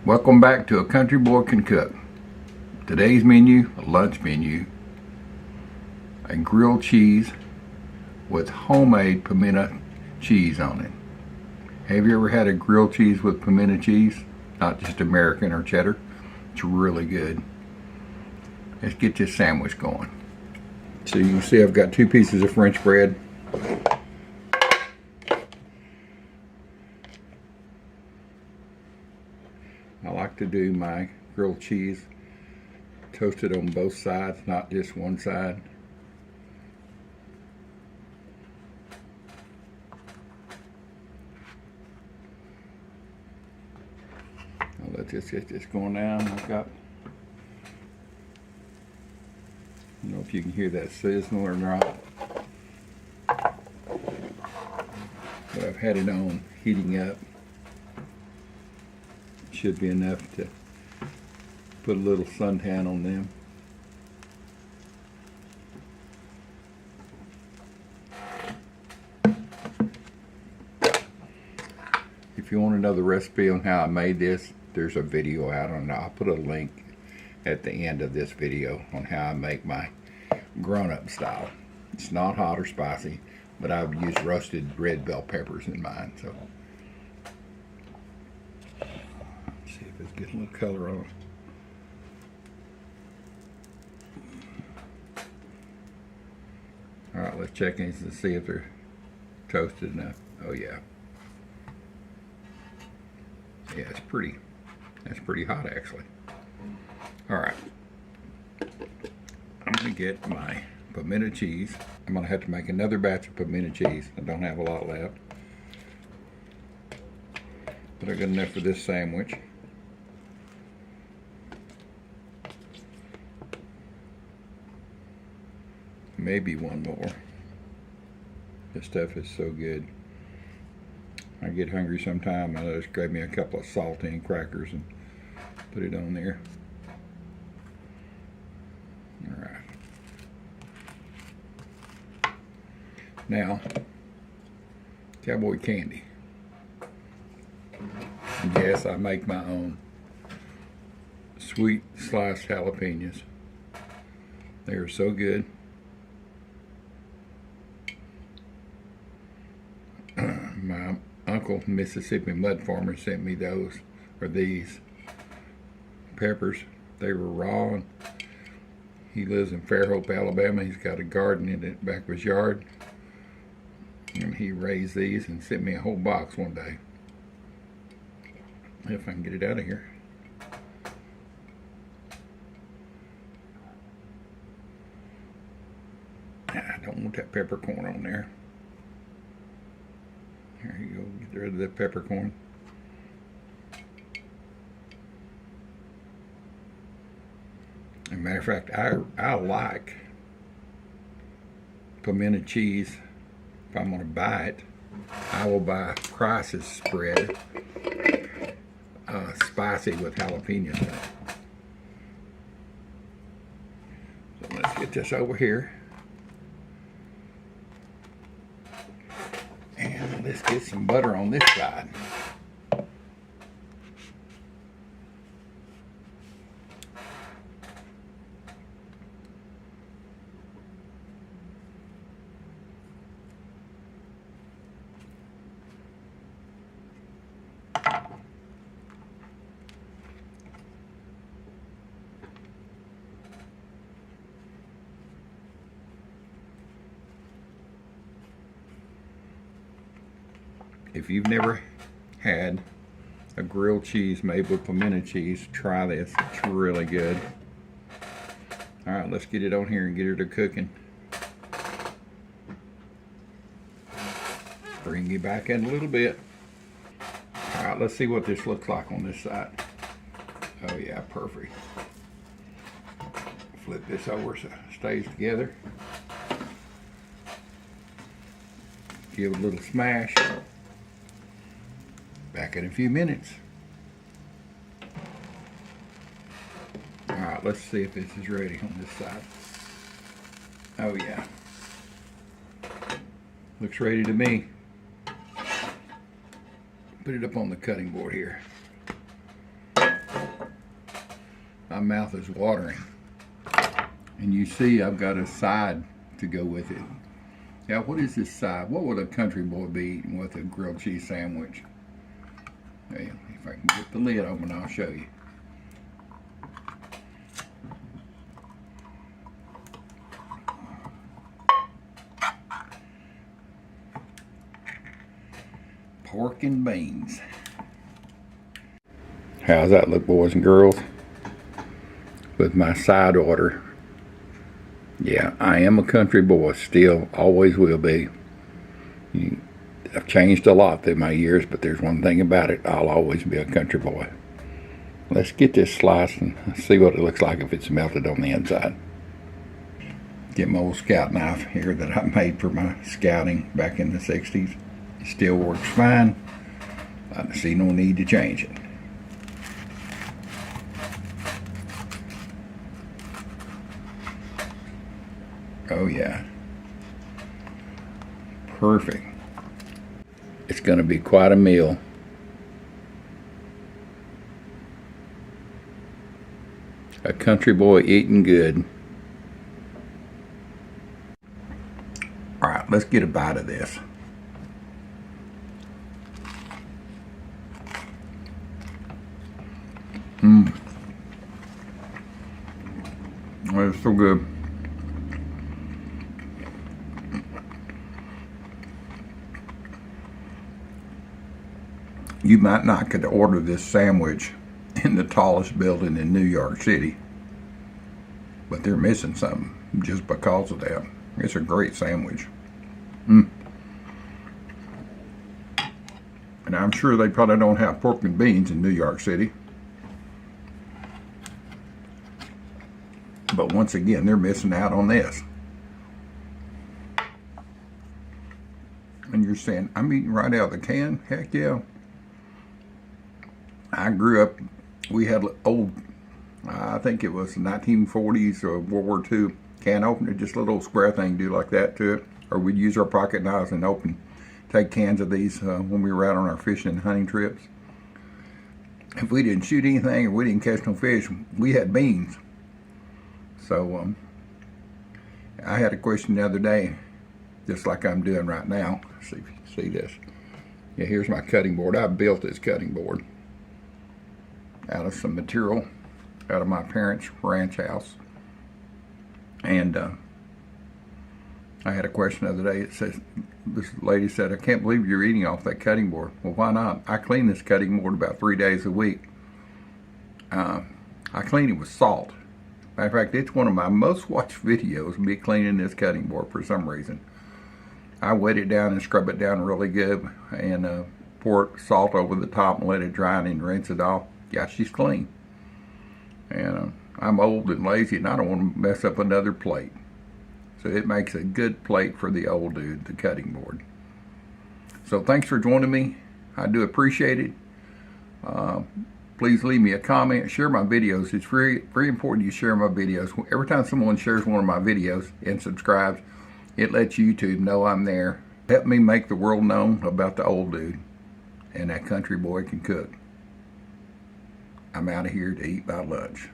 Welcome back to A Country Boy Can Cook. Today's menu, a lunch menu, a grilled cheese with homemade pimento cheese on it. Have you ever had a grilled cheese with pimento cheese? Not just American or cheddar. It's really good. Let's get this sandwich going. So you can see I've got 2 pieces of French bread. I like to do my grilled cheese toasted on both sides, not just one side. Let's just get this going down. I've got, I don't know if you can hear that sizzle or not, but I've had it on heating up. Should be enough to put a little suntan on them. If you want to know the recipe on how I made this, there's a video out on it. I'll put a link at the end of this video on how I make my grown-up style. It's not hot or spicy, but I've used roasted red bell peppers in mine. So let's see if it's getting a little color on it. All right, let's check these to see if they're toasted enough. Oh yeah. Yeah, it's pretty. That's pretty hot, actually. All right. I'm gonna get my pimento cheese. I'm gonna have to make another batch of pimento cheese. I don't have a lot left, but I got enough for this sandwich. Maybe one more. This stuff is so good. I get hungry sometime, I'll just grab me a couple of saltine crackers and put it on there. All right. Now, cowboy candy. And yes, I make my own sweet sliced jalapenos. They are so good. My uncle, Mississippi mud farmer, sent me those, or these peppers. They were raw, and he lives in Fairhope, Alabama. He's got a garden in the back of his yard, and he raised these and sent me a whole box one day. If I can get it out of here. I don't want that peppercorn on there. There you go, get rid of the peppercorn. As a matter of fact, I like pimento cheese. If I'm gonna buy it, I will buy Krust's spread, spicy with jalapenos in it. So let's get this over here. And let's get some butter on this side. If you've never had a grilled cheese made with pimento cheese, try this. It's really good. All right, let's get it on here and get her to cooking. Bring you back in a little bit. All right, let's see what this looks like on this side. Oh yeah, perfect. Flip this over so it stays together. Give it a little smash. Back in a few minutes. All right, let's see if this is ready on this side. Oh yeah. Looks ready to me. Put it up on the cutting board here. My mouth is watering. And you see I've got a side to go with it. Yeah, what is this side? What would a country boy be eating with a grilled cheese sandwich? Well, if I can get the lid open, I'll show you. Pork and beans. How's that look, boys and girls? With my side order. Yeah, I am a country boy, still, always will be. I've changed a lot through my years, but there's one thing about it, I'll always be a country boy. Let's get this sliced and see what it looks like if it's melted on the inside. Get my old scout knife here that I made for my scouting back in the 60s. It still works fine. I see no need to change it. Oh yeah. Perfect. It's going to be quite a meal. A country boy eating good. Alright, let's get a bite of this. Oh, it's so good. You might not could order this sandwich in the tallest building in New York City, but they're missing something just because of that. It's a great sandwich. And I'm sure they probably don't have pork and beans in New York City. But once again, they're missing out on this. And you're saying, I'm eating right out of the can? Heck yeah. I grew up, we had old, I think it was 1940s or World War II can opener, just a little square thing, do like that to it. Or we'd use our pocket knives and take cans of these when we were out on our fishing and hunting trips. If we didn't shoot anything or we didn't catch no fish, we had beans. So I had a question the other day, just like I'm doing right now. See if you see this. Yeah, here's my cutting board. I built this cutting board out of some material out of my parents' ranch house. And I had a question the other day. It says, this lady said, I can't believe you're eating off that cutting board. Well, why not? I clean this cutting board about 3 days a week. I clean it with salt. Matter of fact, it's one of my most watched videos, me cleaning this cutting board for some reason. I wet it down and scrub it down really good and pour salt over the top and let it dry and rinse it off. Yeah, she's clean. And I'm old and lazy and I don't want to mess up another plate. So it makes a good plate for the old dude, the cutting board. So thanks for joining me. I do appreciate it. Please leave me a comment, share my videos. It's very important you share my videos. Every time someone shares one of my videos and subscribes, it lets YouTube know I'm there. Help me make the world know about the old dude and that country boy can cook. I'm out of here to eat my lunch.